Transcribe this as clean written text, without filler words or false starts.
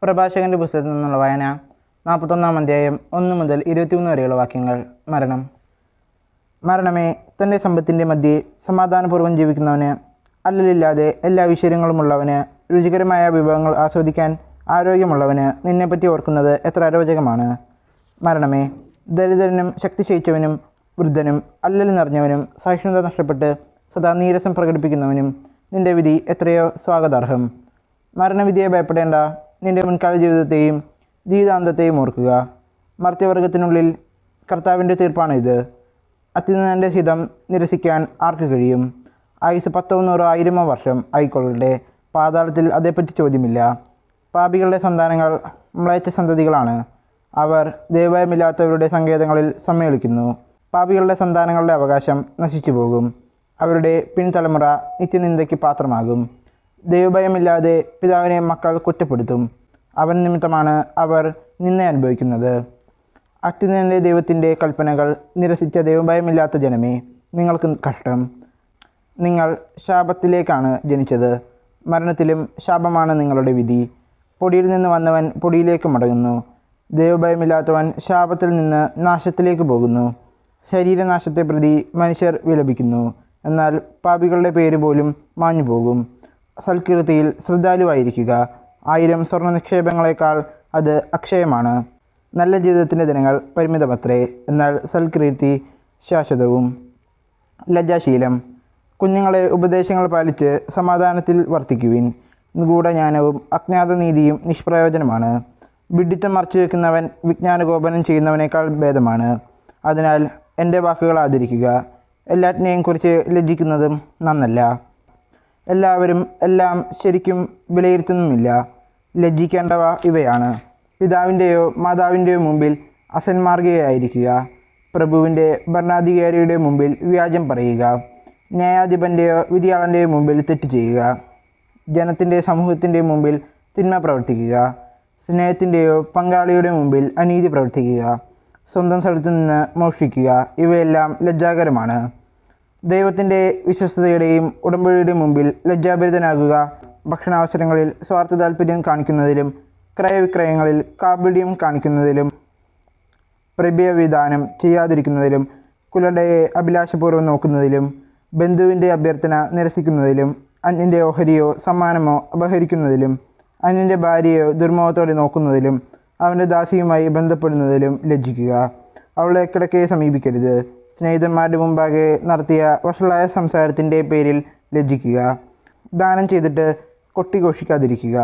പ്രഭാഷകൻ്റെ പുസ്തകത്തിൽ നിന്നുള്ള വായന 41-ാം അധ്യായം 1 മുതൽ 23 വരെയുള്ള വാക്യങ്ങൾ. മരണമേ, തൻ്റെ സമ്പത്തിൻ്റെ മധ്യേ സമാധാനപൂർവ്വം ജീവിക്കുന്നവന്, അല്ലലില്ലാതെ എല്ലാ ഐശ്വര്യങ്ങളുമുള്ളവന്, രുചികരമായ വിഭവങ്ങൾ ആസ്വദിക്കാൻ ആരോഗ്യമുള്ളവന് നിന്നെപ്പറ്റി ഓർക്കുന്നത് എത്ര അരോചകമാണ്. മരണമേ, ദരിദ്രനും ശക്തി ക്ഷയിച്ചവനും വൃദ്ധനും അല്ലൽ നിറഞ്ഞവനും സഹിഷ്ണുത നഷ്ടപ്പെട്ട് സദാ നീരസം പ്രകടിപ്പിക്കുന്നവനും നിൻ്റെ വിധി എത്രയോ സ്വാഗതാർഹം. മരണവിധിയെ ഭയപ്പെടേണ്ട, നിൻ്റെ മുൻകാല ജീവിതത്തെയും ജീവിതാന്തത്തെയും ഓർക്കുക. മർത്യവർഗത്തിനുള്ളിൽ കർത്താവിൻ്റെ തീർപ്പാണ് ഇത്. അത്യുന്നതൻ്റെ ഹിതം നിരസിക്കാൻ ആർക്ക് കഴിയും? ആയുസ് 10, 100, 1000 വർഷം ആയിക്കൊള്ളട്ടെ, പാതാളത്തിൽ അതേപ്പറ്റി ചോദ്യമില്ല. പാപികളുടെ സന്താനങ്ങൾ മ്ലേച്ഛ സന്തതികളാണ്. അവർ ദൈവഭയമില്ലാത്തവരുടെ സങ്കേതങ്ങളിൽ സമ്മേളിക്കുന്നു. പാപികളുടെ സന്താനങ്ങളുടെ അവകാശം നശിച്ചു പോകും. അവരുടെ പിൻതലമുറ നിത്യനിന്ദയ്ക്ക് പാത്രമാകും. ദൈവഭയമില്ലാതെ പിതാവിനെ മക്കൾ കുറ്റപ്പെടുത്തും. അവൻ നിമിത്തമാണ് അവർ നിന്ദ അനുഭവിക്കുന്നത്. അത്യുന്നതൻ്റെ ദൈവത്തിൻ്റെ കൽപ്പനകൾ നിരസിച്ച ദൈവഭയമില്ലാത്ത ജനമേ, നിങ്ങൾക്ക് കഷ്ടം. നിങ്ങൾ ശാപത്തിലേക്കാണ് ജനിച്ചത്. മരണത്തിലും ശാപമാണ് നിങ്ങളുടെ വിധി. പൊടിയിൽ നിന്ന് വന്നവൻ പൊടിയിലേക്ക് മടങ്ങുന്നു. ദൈവഭയമില്ലാത്തവൻ ശാപത്തിൽ നിന്ന് നാശത്തിലേക്ക് പോകുന്നു. ശരീരനാശത്തെ പ്രതി മനുഷ്യർ വിലപിക്കുന്നു, എന്നാൽ പാപികളുടെ പേര് പോലും മാഞ്ഞു പോകും. സൽകീർത്തിയിൽ ശ്രദ്ധാലുവായിരിക്കുക. 1000 സ്വർണ്ണ നിക്ഷേപങ്ങളെക്കാൾ അത് അക്ഷയമാണ്. നല്ല ജീവിതത്തിൻ്റെ ദിനങ്ങൾ പരിമിതമത്രേ, എന്നാൽ സൽകീർത്തി ശാശ്വതവും. ലജ്ജാശീലം. കുഞ്ഞുങ്ങളെ ഉപദേശങ്ങൾ പാലിച്ച് സമാധാനത്തിൽ വർത്തിക്കുവിൻ. നിഗൂഢജ്ഞാനവും അജ്ഞാതനീതിയും നിഷ്പ്രയോജനമാണ്. വിഡ്ഢിത്തം മറച്ചു വയ്ക്കുന്നവൻ വിജ്ഞാനഗോപനം ചെയ്യുന്നവനേക്കാൾ ഭേദമാണ്. അതിനാൽ എൻ്റെ വാക്കുകൾ ആദരിക്കുക. എല്ലാറ്റിനെയും കുറിച്ച് ലജ്ജിക്കുന്നതും നന്നല്ല. എല്ലാവരും എല്ലാം ശരിക്കും വിലയിരുത്തുന്നുമില്ല. ലജ്ജിക്കേണ്ടവ ഇവയാണ്: പിതാവിൻ്റെയോ മാതാവിൻ്റെയോ മുമ്പിൽ അസന്മാർഗയായിരിക്കുക. പ്രഭുവിൻ്റെ ഭരണാധികാരിയുടെ മുമ്പിൽ വ്യാജം പറയുക. ന്യായാധിപൻ്റെയോ വിധിയാളൻ്റെയോ മുമ്പിൽ തെറ്റ് ചെയ്യുക. ജനത്തിൻ്റെ സമൂഹത്തിൻ്റെ മുമ്പിൽ തിന്മ പ്രവർത്തിക്കുക. സ്നേഹത്തിൻ്റെയോ പങ്കാളിയുടെ മുമ്പിൽ അനീതി പ്രവർത്തിക്കുക. സ്വന്തം സ്ഥലത്തു നിന്ന് മോഷ്ടിക്കുക. ഇവയെല്ലാം ലജ്ജാകരമാണ്. ദൈവത്തിൻ്റെ വിശ്വസ്തതയുടെയും ഉടമ്പടിയുടെയും മുമ്പിൽ ലജ്ജാഭരിതനാകുക. ഭക്ഷണാവസരങ്ങളിൽ സ്വാർത്ഥ താല്പര്യം കാണിക്കുന്നതിലും ക്രയവിക്രയങ്ങളിൽ കാപട്യം കാണിക്കുന്നതിലും പ്രഭ്യവിധാനം ചെയ്യാതിരിക്കുന്നതിലും കുലടയെ അഭിലാഷപൂർവ്വം നോക്കുന്നതിലും ബന്ധുവിൻ്റെ അഭ്യർത്ഥന നിരസിക്കുന്നതിലും അന്യൻ്റെ ഓഹരിയോ സമ്മാനമോ അപഹരിക്കുന്നതിലും അന്യൻ്റെ ഭാര്യയോ ദുർമുഖത്തോടെ നോക്കുന്നതിലും അവൻ്റെ ദാസിയുമായി ബന്ധപ്പെടുന്നതിലും ലജ്ജിക്കുക. അവളെ കിടക്കെ സമീപിക്കരുത്. സ്നേഹിതന്മാരുടെ മുമ്പാകെ നടത്തിയ വഷളായ സംസാരത്തിൻ്റെ പേരിൽ ലജ്ജിക്കുക. ദാനം ചെയ്തിട്ട് കൊട്ടിഘോഷിക്കാതിരിക്കുക.